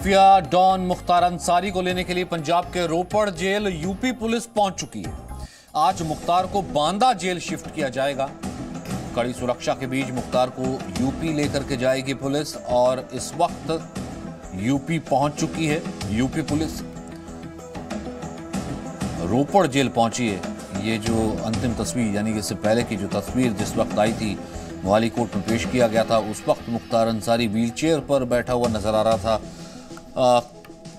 Mafia don Mukhtar Ansari को लेने के लिए पंजाब के रोपड़ जेल यूपी पुलिस पहुंच चुकी है। आज मुख्तार को बांदा जेल शिफ्ट किया जाएगा। कड़ी सुरक्षा के बीच मुख्तार को यूपी लेकर के जाएगी पुलिस और इस वक्त यूपी पहुंच चुकी है। यूपी पुलिस रोपड़ जेल पहुंची है। ये जो अंतिम तस्वीर यानी इससे पहले की जो तस्वीर जिस वक्त आई थी मोहाली कोर्ट में पेश किया गया था, उस वक्त मुख्तार अंसारी व्हीलचेयर पर बैठा हुआ नजर आ रहा था।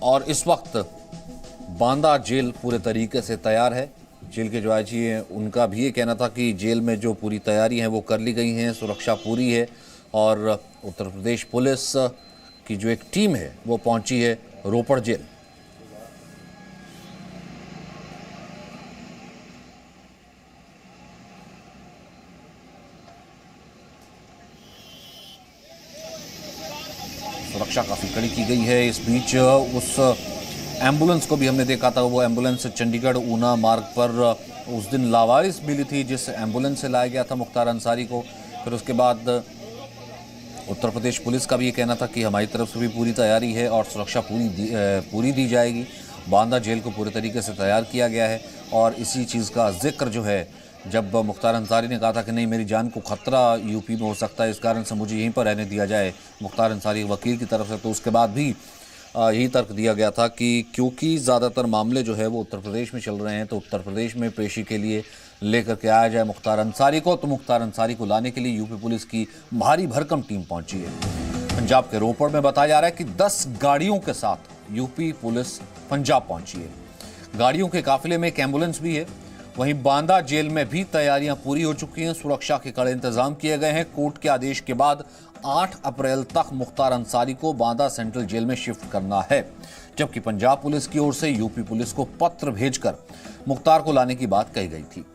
और इस वक्त बांदा जेल पूरे तरीके से तैयार है। जेल के जो आईजी हैं उनका भी ये कहना था कि जेल में जो पूरी तैयारी है वो कर ली गई हैं, सुरक्षा पूरी है और उत्तर प्रदेश पुलिस की जो एक टीम है वो पहुंची है रोपड़ जेल। सुरक्षा काफ़ी कड़ी की गई है। इस बीच उस एम्बुलेंस को भी हमने देखा था। वो एम्बुलेंस चंडीगढ़ ऊना मार्ग पर उस दिन लावारिस मिली थी जिस एम्बुलेंस से लाया गया था मुख्तार अंसारी को। फिर उसके बाद उत्तर प्रदेश पुलिस का भी ये कहना था कि हमारी तरफ से भी पूरी तैयारी है और सुरक्षा पूरी दी जाएगी। बांदा जेल को पूरे तरीके से तैयार किया गया है और इसी चीज़ का जिक्र जो है जब मुख्तार अंसारी ने कहा था कि नहीं मेरी जान को खतरा यूपी में हो सकता है, इस कारण से मुझे यहीं पर रहने दिया जाए मुख्तार अंसारी वकील की तरफ से, तो उसके बाद भी यही तर्क दिया गया था कि क्योंकि ज़्यादातर मामले जो है वो उत्तर प्रदेश में चल रहे हैं तो उत्तर प्रदेश में पेशी के लिए लेकर के आया जाए मुख्तार अंसारी को। तो मुख्तार अंसारी को लाने के लिए यूपी पुलिस की भारी भरकम टीम पहुंची है। पंजाब के रोपड़ में बताया जा रहा है कि 10 गाड़ियों के साथ यूपी पुलिस पंजाब पहुंची है। गाड़ियों के काफिले में एक एम्बुलेंस भी है। वहीं बांदा जेल में भी तैयारियां पूरी हो चुकी हैं। सुरक्षा के कड़े इंतजाम किए गए हैं। कोर्ट के आदेश के बाद 8 अप्रैल तक मुख्तार अंसारी को बांदा सेंट्रल जेल में शिफ्ट करना है, जबकि पंजाब पुलिस की ओर से यूपी पुलिस को पत्र भेजकर मुख्तार को लाने की बात कही गई थी।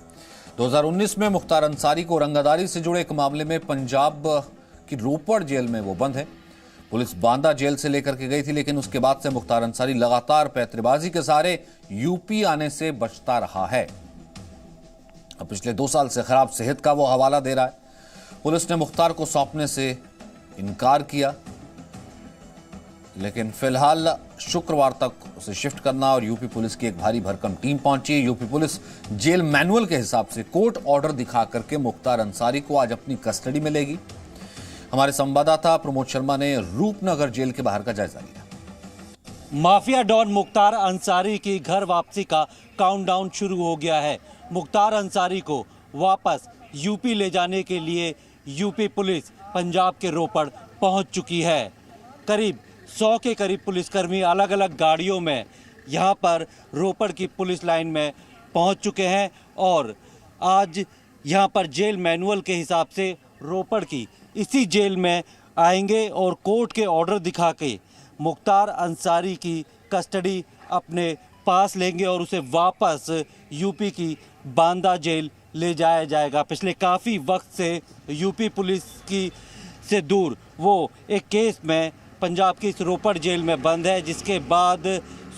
2019 में मुख्तार अंसारी को रंगदारी से जुड़े एक मामले में पंजाब की रोपड़ जेल में वो बंद है। पुलिस बांदा जेल से लेकर के गई थी, लेकिन उसके बाद से मुख्तार अंसारी लगातार पैंतरेबाजी के सहारे यूपी आने से बचता रहा है। अब पिछले 2 साल से खराब सेहत का वो हवाला दे रहा है। पुलिस ने मुख्तार को सौंपने से इनकार किया, लेकिन फिलहाल शुक्रवार तक उसे शिफ्ट करना और यूपी पुलिस की एक भारी भरकम टीम पहुंची। यूपी पुलिस जेल मैनुअल के हिसाब से कोर्ट ऑर्डर दिखा करके मुख्तार अंसारी को आज अपनी कस्टडी में लेगी। हमारे संवाददाता प्रमोद शर्मा ने रूपनगर जेल के बाहर का जायजा लिया। माफिया डॉन मुख्तार अंसारी की घर वापसी का काउंटडाउन शुरू हो गया है। मुख्तार अंसारी को वापस यूपी ले जाने के लिए यूपी पुलिस पंजाब के रोपड़ पहुंच चुकी है। करीब 100 के करीब पुलिसकर्मी अलग अलग गाड़ियों में यहां पर रोपड़ की पुलिस लाइन में पहुंच चुके हैं और आज यहां पर जेल मैनुअल के हिसाब से रोपड़ की इसी जेल में आएंगे और कोर्ट के ऑर्डर दिखा के मुख्तार अंसारी की कस्टडी अपने पास लेंगे और उसे वापस यूपी की बांदा जेल ले जाया जाएगा। पिछले काफ़ी वक्त से यूपी पुलिस की से दूर वो एक केस में पंजाब की इस रोपड़ जेल में बंद है, जिसके बाद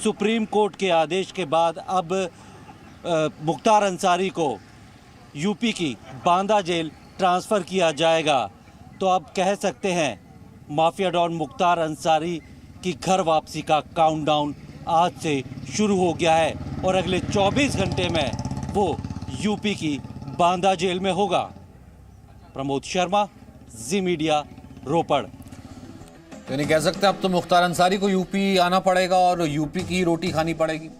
सुप्रीम कोर्ट के आदेश के बाद अब मुख्तार अंसारी को यूपी की बांदा जेल ट्रांसफ़र किया जाएगा। तो अब कह सकते हैं माफिया डॉन मुख्तार अंसारी की घर वापसी का काउंटडाउन आज से शुरू हो गया है और अगले 24 घंटे में वो यूपी की बांदा जेल में होगा। प्रमोद शर्मा, जी मीडिया, रोपड़। तो नहीं कह सकते अब तो मुख्तार अंसारी को यूपी आना पड़ेगा और यूपी की रोटी खानी पड़ेगी,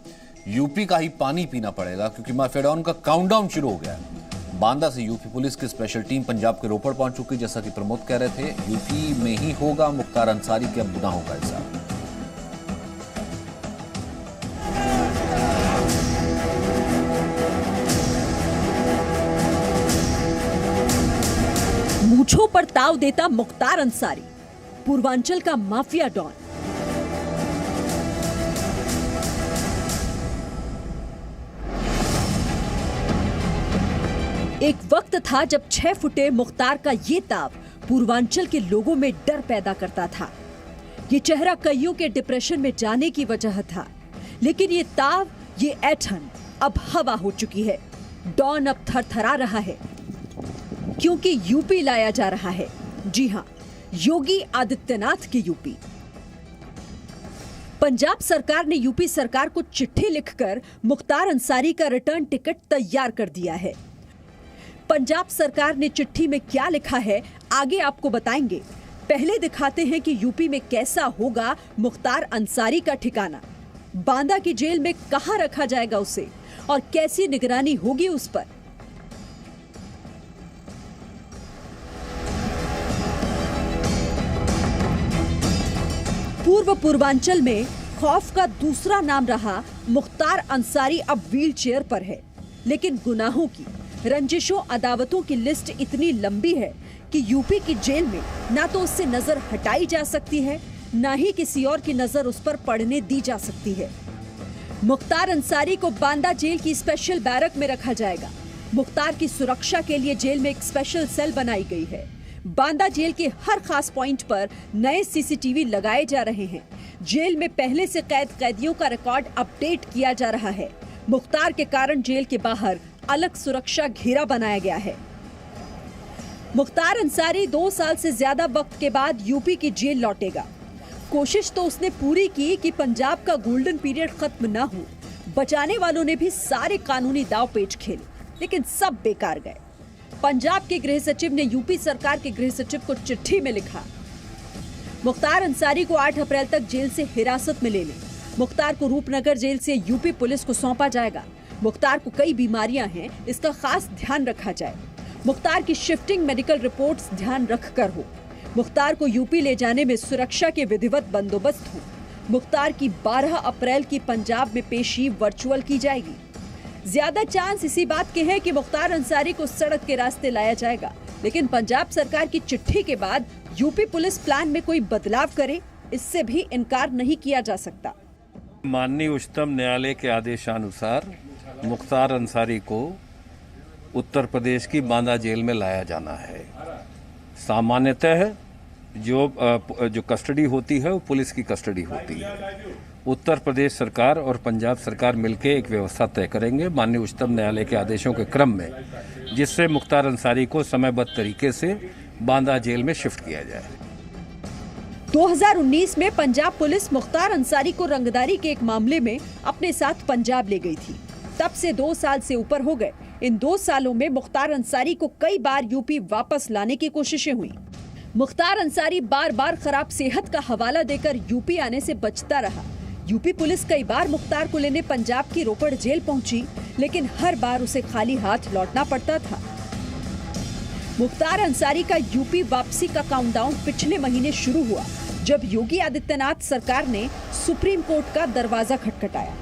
यूपी का ही पानी पीना पड़ेगा, क्योंकि माफिया डॉन का काउंटडाउन शुरू हो गया है। बांदा से यूपी पुलिस की स्पेशल टीम पंजाब के रोपड़ पहुंच चुकी। जैसा कि प्रमोद कह रहे थे, यूपी में ही होगा मुख्तार अंसारी के अब गुनाहों का हिसाब। मूंछों पर ताव देता मुख्तार अंसारी, पूर्वांचल का माफिया डॉन। एक वक्त था जब 6 फुटे मुख्तार का ये ताव पूर्वांचल के लोगों में डर पैदा करता था। ये चेहरा कईयों के डिप्रेशन में जाने की वजह था, लेकिन ये ताव, ये ऐठन अब हवा हो चुकी है। डॉन अब थरथरा रहा है क्योंकि यूपी लाया जा रहा है। जी हां, योगी आदित्यनाथ की यूपी। पंजाब सरकार ने यूपी सरकार को चिट्ठी लिखकर मुख्तार अंसारी का रिटर्न टिकट तैयार कर दिया है। पंजाब सरकार ने चिट्ठी में क्या लिखा है आगे आपको बताएंगे। पहले दिखाते हैं कि यूपी में कैसा होगा मुख्तार अंसारी का ठिकाना। बांदा की जेल में कहां रखा जाएगा उसे और कैसी निगरानी होगी उस पर। पूर्व पूर्वांचल में खौफ का दूसरा नाम रहा मुख्तार अंसारी अब व्हील चेयर पर है, लेकिन गुनाहों की, रंजिशों, अदावतों की लिस्ट इतनी लंबी है कि यूपी की जेल में ना तो उससे नजर हटाई जा सकती है, ना ही किसी और की नजर उस पर पड़ने दी जा सकती है। मुख्तार अंसारी को बांदा जेल की स्पेशल बैरक में रखा जाएगा। मुख्तार की सुरक्षा के लिए जेल में एक स्पेशल सेल बनाई गई है। बांदा जेल के हर खास पॉइंट पर नए सीसीटीवी लगाए जा रहे हैं। जेल में पहले से कैदियों का रिकॉर्ड अपडेट किया जा रहा है। मुख्तार के कारण जेल के बाहर अलग सुरक्षा घेरा बनाया गया है। मुख्तार अंसारी 2 साल से ज्यादा वक्त के बाद यूपी की जेल लौटेगा। कोशिश तो उसने पूरी की कि पंजाब का गोल्डन पीरियड खत्म ना हो। बचाने वालों ने भी सारे कानूनी दाव पेच खेले, लेकिन सब बेकार गए। पंजाब के गृह सचिव ने यूपी सरकार के गृह सचिव को चिट्ठी में लिखा, मुख्तार अंसारी को 8 अप्रैल तक जेल से हिरासत में ले लें। मुख्तार को रूपनगर जेल से यूपी पुलिस को सौंपा जाएगा। मुख्तार को कई बीमारियां हैं, इसका खास ध्यान रखा जाए। मुख्तार की शिफ्टिंग मेडिकल रिपोर्ट्स ध्यान रखकर हो। मुख्तार को यूपी ले जाने में सुरक्षा के विधिवत बंदोबस्त हो। मुख्तार की 12 अप्रैल की पंजाब में पेशी वर्चुअल की जाएगी। ज्यादा चांस इसी बात के हैं कि मुख्तार अंसारी को सड़क के रास्ते लाया जाएगा, लेकिन पंजाब सरकार की चिट्ठी के बाद यूपी पुलिस प्लान में कोई बदलाव करे, इससे भी इनकार नहीं किया जा सकता। माननीय उच्चतम न्यायालय के आदेशानुसार मुख्तार अंसारी को उत्तर प्रदेश की बांदा जेल में लाया जाना है। सामान्यतः जो कस्टडी होती है वो पुलिस की कस्टडी होती है। उत्तर प्रदेश सरकार और पंजाब सरकार मिलकर एक व्यवस्था तय करेंगे माननीय उच्चतम न्यायालय के आदेशों के क्रम में, जिससे मुख्तार अंसारी को समयबद्ध तरीके से बांदा जेल में शिफ्ट किया जाए। 2019 में पंजाब पुलिस मुख्तार अंसारी को रंगदारी के एक मामले में अपने साथ पंजाब ले गई थी। तब से 2 साल से ऊपर हो गए। इन 2 सालों में मुख्तार अंसारी को कई बार यूपी वापस लाने की कोशिशें हुई। मुख्तार अंसारी बार बार खराब सेहत का हवाला देकर यूपी आने से बचता रहा। यूपी पुलिस कई बार मुख्तार को लेने पंजाब की रोपड़ जेल पहुंची, लेकिन हर बार उसे खाली हाथ लौटना पड़ता था। मुख्तार अंसारी का यूपी वापसी का काउंटडाउन पिछले महीने शुरू हुआ, जब योगी आदित्यनाथ सरकार ने सुप्रीम कोर्ट का दरवाजा खटखटाया।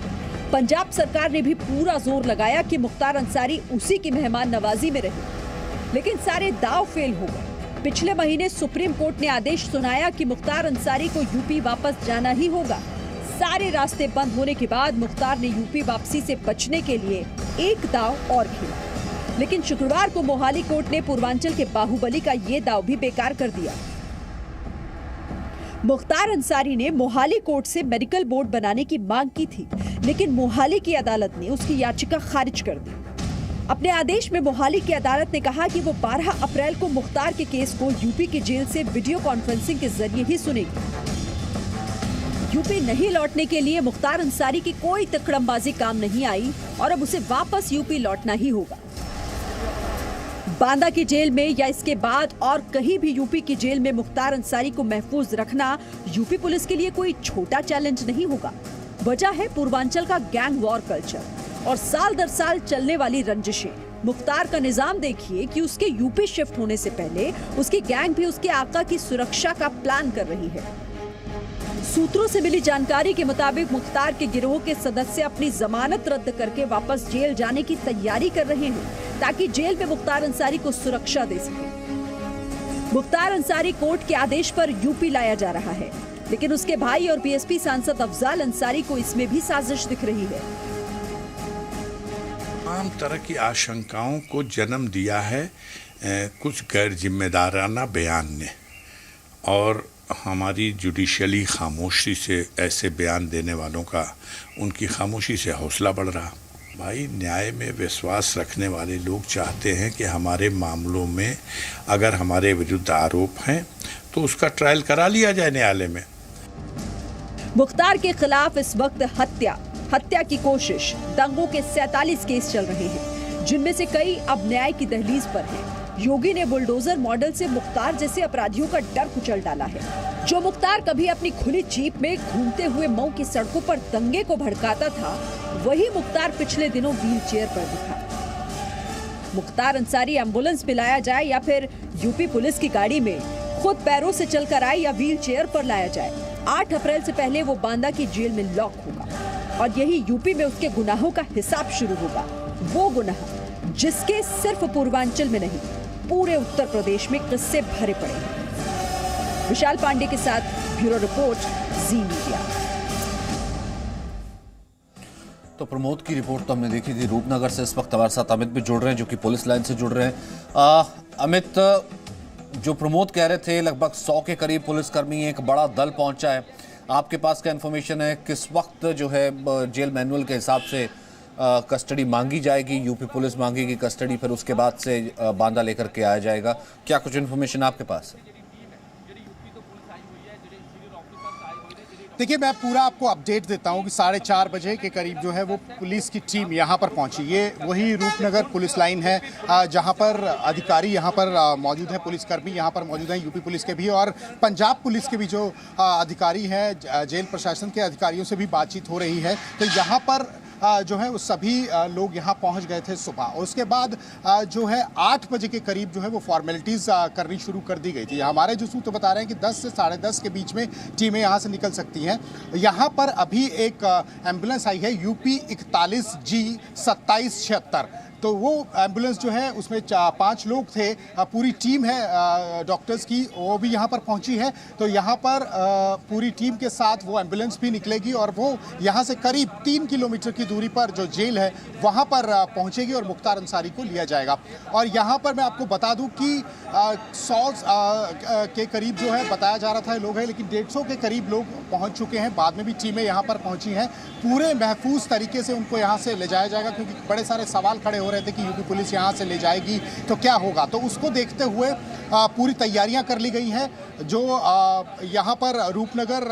पंजाब सरकार ने भी पूरा जोर लगाया कि मुख्तार अंसारी उसी की मेहमान नवाजी में रहे, लेकिन सारे दाव फेल हो गए। पिछले महीने सुप्रीम कोर्ट ने आदेश सुनाया कि मुख्तार अंसारी को यूपी वापस जाना ही होगा। सारे रास्ते बंद होने के बाद मुख्तार ने यूपी वापसी से बचने के लिए एक दाव और खेला, लेकिन शुक्रवार को मोहाली कोर्ट ने पूर्वांचल के बाहुबली का ये दाव भी बेकार कर दिया। मुख्तार अंसारी ने मोहाली कोर्ट से मेडिकल बोर्ड बनाने की मांग की थी, लेकिन मोहाली की अदालत ने उसकी याचिका खारिज कर दी। अपने आदेश में मोहाली की अदालत ने कहा कि वो 12 अप्रैल को मुख्तार के केस को यूपी की जेल से वीडियो कॉन्फ्रेंसिंग के जरिए ही सुनेगी। यूपी नहीं लौटने के लिए मुख्तार अंसारी की कोई तकड़मबाजी काम नहीं आई और अब उसे वापस यूपी लौटना ही होगा। बांदा की जेल में या इसके बाद और कहीं भी यूपी की जेल में मुख्तार अंसारी को महफूज रखना यूपी पुलिस के लिए कोई छोटा चैलेंज नहीं होगा। वजह है पूर्वांचल का गैंग वॉर कल्चर और साल दर साल चलने वाली रंजिशें। मुख्तार का निजाम देखिए कि उसके यूपी शिफ्ट होने से पहले उसकी गैंग भी उसके आका की सुरक्षा का प्लान कर रही है। सूत्रों से मिली जानकारी के मुताबिक मुख्तार के गिरोह के सदस्य अपनी जमानत रद्द करके वापस जेल जाने की तैयारी कर रहे हैं, ताकि जेल में मुख्तार अंसारी को सुरक्षा दे सके। मुख्तार अंसारी कोर्ट के आदेश पर यूपी लाया जा रहा है, लेकिन उसके भाई और बीएसपी सांसद अफजाल अंसारी को इसमें भी साजिश दिख रही है। तमाम तरह की आशंकाओं को जन्म दिया है कुछ गैर जिम्मेदाराना बयान ने, और हमारी जुडिशियली खामोशी से ऐसे बयान देने वालों का उनकी खामोशी से हौसला बढ़ रहा। भाई, न्याय में विश्वास रखने वाले लोग चाहते हैं कि हमारे मामलों में अगर हमारे विरुद्ध आरोप हैं तो उसका ट्रायल करा लिया जाए न्यायालय में। मुख्तार के खिलाफ इस वक्त हत्या की कोशिश, दंगों के 47 केस चल रहे हैं, जिनमें से कई अब न्याय की दहलीज पर हैं। योगी ने बुलडोजर मॉडल से मुख्तार जैसे अपराधियों का डर कुचल डाला है। जो मुख्तार कभी अपनी खुली जीप में घूमते हुए मऊ की सड़कों पर दंगे को भड़काता था, वही मुख्तार पिछले दिनों व्हील चेयर पर दिखा। मुख्तार अंसारी एम्बुलेंस में लाया जाए या फिर यूपी पुलिस की गाड़ी में खुद पैरों से चलकर आए या व्हील चेयर पर लाया जाए, 8 अप्रैल से पहले वो बांदा की जेल में लॉक होगा और यही यूपी में उसके गुनाहों का हिसाब शुरू होगा। वो गुनाह जिसके सिर्फ पूर्वांचल में नहीं, पूरे उत्तर प्रदेश में किस्से भरे पड़े हैं। विशाल पांडे के साथ ब्यूरो रिपोर्ट, जी मीडिया। तो प्रमोद की रिपोर्ट तो हमने देखी थी रूपनगर से। इस वक्त हमारे साथ अमित भी जुड़ रहे हैं, जो कि पुलिस लाइन से जुड़ रहे हैं। अमित, जो प्रमोद कह रहे थे, लगभग 100 के करीब पुलिसकर्मी, एक बड़ा दल पहुंचा है। आपके पास क्या इन्फॉर्मेशन है, किस वक्त जो है जेल मैनुअल के हिसाब से कस्टडी मांगी जाएगी, यूपी पुलिस मांगेगी कस्टडी, फिर उसके बाद से बांदा लेकर के आया जाएगा? क्या कुछ इन्फॉर्मेशन आपके पास है? देखिए, मैं पूरा आपको अपडेट देता हूं कि 4:30 बजे के करीब जो है वो पुलिस की टीम यहां पर पहुंची। ये वही रूपनगर पुलिस लाइन है जहां पर अधिकारी यहां पर मौजूद है, पुलिसकर्मी यहां पर मौजूद हैं, यूपी पुलिस के भी और पंजाब पुलिस के भी जो अधिकारी हैं, जेल प्रशासन के अधिकारियों से भी बातचीत हो रही है। तो यहां पर जो है वो सभी लोग यहाँ पहुँच गए थे सुबह, और उसके बाद जो है 8 बजे के करीब जो है वो फॉर्मेलिटीज़ करनी शुरू कर दी गई थी। हमारे जो सूत्र बता रहे हैं कि 10 से 10:30 के बीच में टीमें यहाँ से निकल सकती हैं। यहाँ पर अभी एक एम्बुलेंस आई है UP 41G 2776, तो वो एम्बुलेंस जो है उसमें 5 लोग थे, पूरी टीम है डॉक्टर्स की, वो भी यहाँ पर पहुँची है। तो यहाँ पर पूरी टीम के साथ वो एम्बुलेंस भी निकलेगी और वो यहाँ से करीब 3 किलोमीटर की दूरी पर जो जेल है वहाँ पर पहुँचेगी और मुख्तार अंसारी को लिया जाएगा। और यहाँ पर मैं आपको बता दूँ कि 100 के करीब जो है बताया जा रहा था लोग हैं, लेकिन 150 के करीब लोग पहुँच चुके हैं। बाद में भी टीमें यहाँ पर पहुँची हैं। पूरे महफूज तरीके से उनको यहाँ से ले जाया जाएगा, क्योंकि बड़े सारे सवाल खड़े हो रहे थे कि यूपी पुलिस यहाँ से ले जाएगी तो क्या होगा। तो उसको देखते हुए पूरी तैयारियां कर ली गई हैं। जो यहाँ पर रूपनगर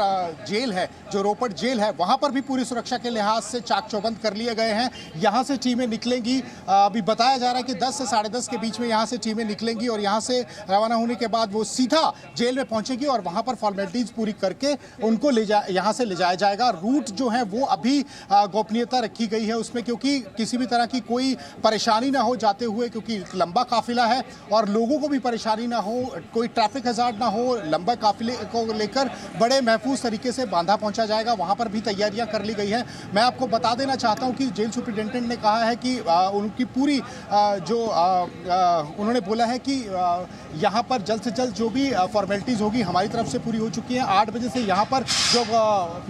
जेल है, जो रोपड़ जेल है, वहाँ पर भी पूरी सुरक्षा के लिहाज से चाक चौबंद कर लिए गए हैं। यहाँ से टीमें निकलेंगी, अभी बताया जा रहा है कि 10 से 10:30 के बीच में यहाँ से टीमें निकलेंगी और यहाँ से रवाना होने के बाद वो सीधा जेल में पहुँचेगी और वहाँ पर फॉर्मेलिटीज़ पूरी करके उनको यहाँ से ले जाया जाएगा। रूट जो है वो अभी गोपनीयता रखी गई है उसमें, क्योंकि किसी भी तरह की कोई परेशानी ना हो जाते हुए, क्योंकि लंबा काफिला है और लोगों को भी परेशानी ना हो, कोई ट्रैफिक हज़ार्ड ना हो। लंबा काफिले को लेकर बड़े महफूज तरीके से बांदा पहुंचा जाएगा, वहां पर भी तैयारियां कर ली गई हैं। मैं आपको बता देना चाहता हूं कि जेल सुपरिटेंडेंट ने कहा है कि उनकी पूरी उन्होंने बोला है कि यहां पर जल्द से जल्द जो भी फॉर्मेलिटीज़ होगी हमारी तरफ से पूरी हो चुकी हैं। 8 बजे से यहां पर जो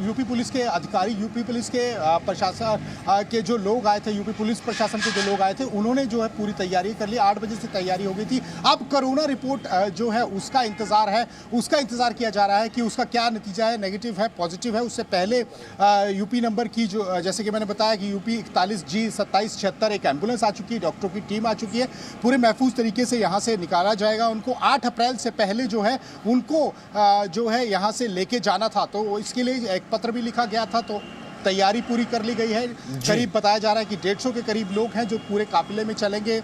यूपी पुलिस के अधिकारी, यूपी पुलिस के प्रशासन के जो लोग आए थे, यूपी पुलिस प्रशासन के जो लोग आए थे, उन्होंने जो है पूरी तैयारी कर ली। 8 बजे से तैयारी हो गई थी। अब कोरोना रिपोर्ट जो है उसका इंतजार है, उसका इंतजार किया जा रहा है कि उसका क्या नतीजा है, नेगेटिव है, पॉजिटिव है। उससे पहले यूपी नंबर की जो, जैसे कि मैंने बताया कि UP 41G 2776 एक एम्बुलेंस आ चुकी है, डॉक्टरों की टीम आ चुकी है। पूरे महफूज तरीके से यहाँ से निकाला जाएगा उनको। 8 अप्रैल से पहले जो है उनको जो है यहाँ से लेके जाना था, तो इसके लिए एक पत्र भी लिखा गया था। तो तैयारी पूरी कर ली गई है। करीब बताया जा रहा है कि 150 के करीब लोग हैं जो पूरे काफिले में चलेंगे।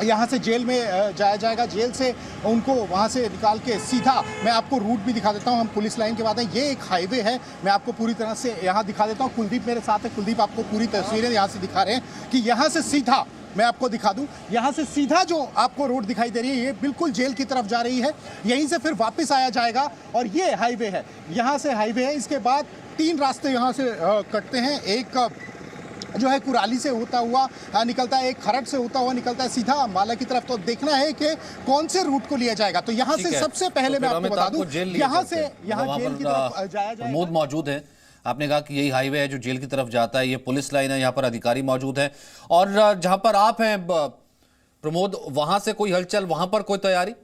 यहाँ से जेल में जाया जाएगा, जेल से उनको वहाँ से निकाल के सीधा, मैं आपको रूट भी दिखा देता हूँ, हम पुलिस लाइन के बाद हैं। ये एक हाईवे है, मैं आपको पूरी तरह से यहाँ दिखा देता हूँ। कुलदीप मेरे साथ है, कुलदीप आपको पूरी तस्वीरें यहाँ से दिखा रहे हैं कि यहाँ से सीधा मैं आपको दिखा दूं, यहाँ से सीधा जो आपको रोड दिखाई दे रही है ये बिल्कुल जेल की तरफ जा रही है। यहीं से फिर वापस आया जाएगा और ये हाईवे है, यहाँ से हाईवे है। इसके बाद 3 रास्ते यहाँ से कटते हैं। एक जो है कुराली से होता हुआ निकलता है, एक खरड़ से होता हुआ निकलता है सीधा अम्बाला की तरफ। तो देखना है कि कौन से रूट को लिया जाएगा। तो यहाँ से सबसे पहले मैं आपको बता दूं, यहाँ से यहाँ जेल की तरफ जाया जाएगा। प्रमोद मौजूद है, आपने कहा कि यही हाईवे है जो जेल की तरफ जाता है, ये पुलिस लाइन है, यहाँ पर अधिकारी मौजूद है। और जहां पर आप हैं प्रमोद, वहां से कोई हलचल, वहां पर कोई तैयारी?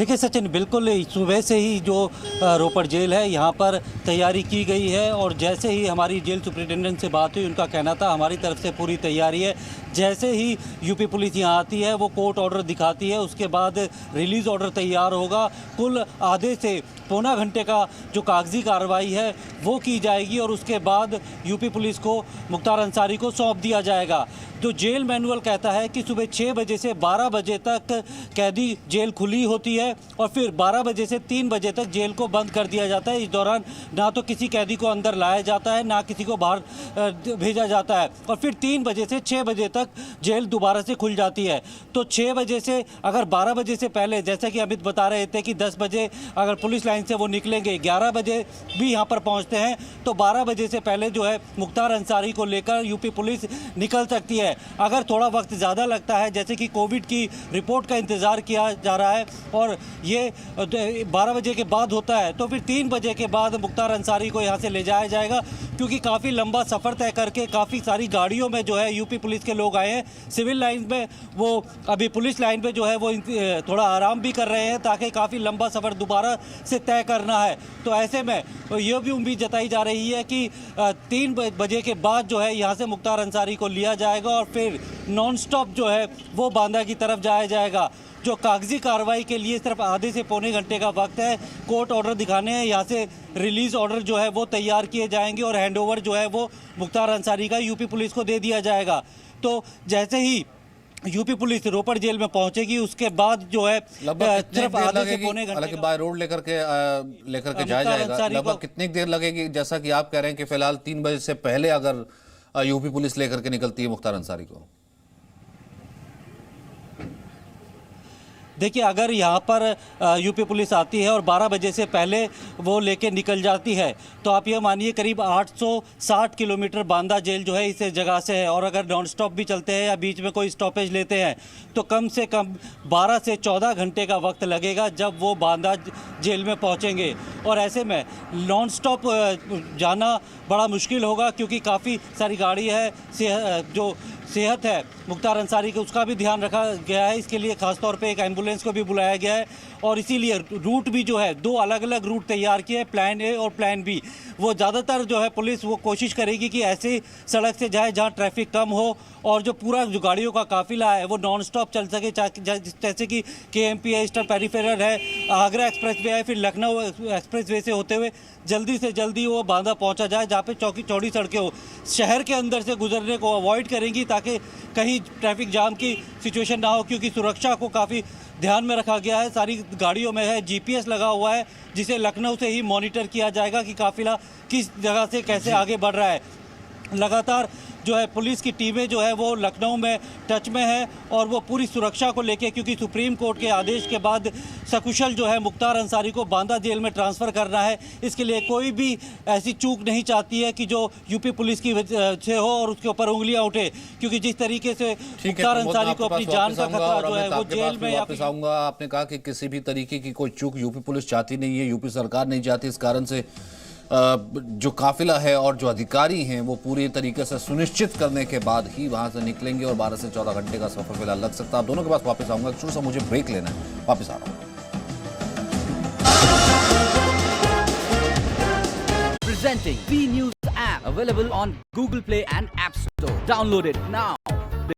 देखिए सचिन, बिल्कुल सुबह से ही जो रोपड़ जेल है यहाँ पर तैयारी की गई है और जैसे ही हमारी जेल सुप्रिटेंडेंट से बात हुई, उनका कहना था हमारी तरफ से पूरी तैयारी है। जैसे ही यूपी पुलिस यहाँ आती है वो कोर्ट ऑर्डर दिखाती है, उसके बाद रिलीज़ ऑर्डर तैयार होगा। कुल आधे से पौना घंटे का जो कागजी कार्रवाई है वो की जाएगी और उसके बाद यूपी पुलिस को मुख्तार अंसारी को सौंप दिया जाएगा। जो जेल मैनुअल कहता है कि सुबह 6 बजे से 12 बजे तक कैदी जेल खुली होती है और फिर 12 बजे से 3 बजे तक जेल को बंद कर दिया जाता है। इस दौरान ना तो किसी कैदी को अंदर लाया जाता है, ना किसी को बाहर भेजा जाता है और फिर 3 बजे से 6 बजे तक जेल दोबारा से खुल जाती है। तो 6 बजे से अगर 12 बजे से पहले, जैसे कि अमित बता रहे थे कि 10 बजे अगर पुलिस लाइन से वो निकलेंगे, 11 बजे भी यहाँ पर पहुँचते हैं, तो 12 बजे से पहले जो है मुख्तार अंसारी को लेकर यूपी पुलिस निकल सकती है। अगर थोड़ा वक्त ज़्यादा लगता है, जैसे कि कोविड की रिपोर्ट का इंतज़ार किया जा रहा है और ये 12 बजे के बाद होता है, तो फिर 3 बजे के बाद मुख्तार अंसारी को यहाँ से ले जाया जाएगा, क्योंकि काफ़ी लंबा सफ़र तय करके काफ़ी सारी गाड़ियों में जो है यूपी पुलिस के लोग आए हैं। सिविल लाइन में वो अभी पुलिस लाइन में जो है वो थोड़ा आराम भी कर रहे हैं, ताकि काफ़ी लंबा सफ़र दोबारा से तय करना है। तो ऐसे में ये भी उम्मीद जताई जा रही है कि 3 बजे के बाद जो है यहाँ से मुख्तार अंसारी को लिया जाएगा और फिर नॉन स्टॉप जो है वो बांदा की तरफ जाया जाएगा। जो कागजी कार्रवाई के लिए सिर्फ आधे से पौने घंटे का वक्त है, कोर्ट ऑर्डर दिखाने हैं, यहाँ से रिलीज़ ऑर्डर जो है वो तैयार किए जाएंगे और हैंडओवर जो है वो मुख्तार अंसारी का यूपी पुलिस को दे दिया जाएगा। तो जैसे ही यूपी पुलिस रोपड़ जेल में पहुंचेगी, उसके बाद जो है सिर्फ आधे से पौने घंटे, हालांकि बाय रोड लेकर के जाया जाएगा, लगभग कितनी देर लगेगी? जैसा कि आप कह रहे हैं कि फिलहाल 3 बजे से पहले अगर यूपी पुलिस लेकर के निकलती है मुख्तार अंसारी को, देखिए अगर यहाँ पर यूपी पुलिस आती है और 12 बजे से पहले वो लेके निकल जाती है, तो आप ये मानिए करीब 860 किलोमीटर बांदा जेल जो है इस जगह से है। और अगर नॉन स्टॉप भी चलते हैं या बीच में कोई स्टॉपेज लेते हैं, तो कम से कम 12 से 14 घंटे का वक्त लगेगा जब वो बांदा जेल में पहुँचेंगे। और ऐसे में नॉन स्टॉप जाना बड़ा मुश्किल होगा, क्योंकि काफ़ी सारी गाड़ी है, जो सेहत है मुख्तार अंसारी के, उसका भी ध्यान रखा गया है। इसके लिए ख़ास तौर पे एक एम्बुलेंस को भी बुलाया गया है और इसीलिए रूट भी जो है 2 अलग अलग रूट तैयार किए, प्लान ए और प्लान बी। वो ज़्यादातर जो है पुलिस वो कोशिश करेगी कि ऐसी सड़क से जाए जहाँ ट्रैफिक कम हो और जो पूरा जो गाड़ियों का काफिला है वो नॉन स्टॉप चल सके, जैसे कि KMP है, ईस्टर्न पेरिफेरल है, आगरा एक्सप्रेस वे है, फिर लखनऊ एक्सप्रेस वे से होते हुए जल्दी से जल्दी वो बांदा पहुंचा जाए, जहाँ पे चौड़ी सड़कें हो। शहर के अंदर से गुजरने को अवॉइड करेंगी ताकि कहीं ट्रैफिक जाम की सिचुएशन ना हो, क्योंकि सुरक्षा को काफ़ी ध्यान में रखा गया है। सारी गाड़ियों में है GPS लगा हुआ है, जिसे लखनऊ से ही मॉनिटर किया जाएगा कि काफिला किस जगह से कैसे आगे बढ़ रहा है। लगातार जो है पुलिस की टीमें जो है वो लखनऊ में टच में है और वो पूरी सुरक्षा को लेके, क्योंकि सुप्रीम कोर्ट के आदेश के बाद सकुशल जो है मुख्तार अंसारी को बांदा जेल में ट्रांसफ़र करना है। इसके लिए कोई भी ऐसी चूक नहीं चाहती है कि जो यूपी पुलिस की से हो और उसके ऊपर उंगलियां उठे, क्योंकि जिस तरीके से मुख्तार अंसारी को अपनी जान का खतरा जो है वो जेल में वापस आऊंगा। आपने कहा कि किसी भी तरीके की कोई चूक यूपी पुलिस चाहती नहीं है, यूपी सरकार नहीं चाहती, इस कारण से जो काफिला है और जो अधिकारी हैं वो पूरी तरीके से सुनिश्चित करने के बाद ही वहां से निकलेंगे और 12 से 14 घंटे का सफर फिलहाल लग सकता है। आप दोनों के पास वापस आऊंगा, छोटा सा मुझे ब्रेक लेना है, वापस आ रहा हूँ। Presenting B News app, available on Google Play and App Store. Download it now.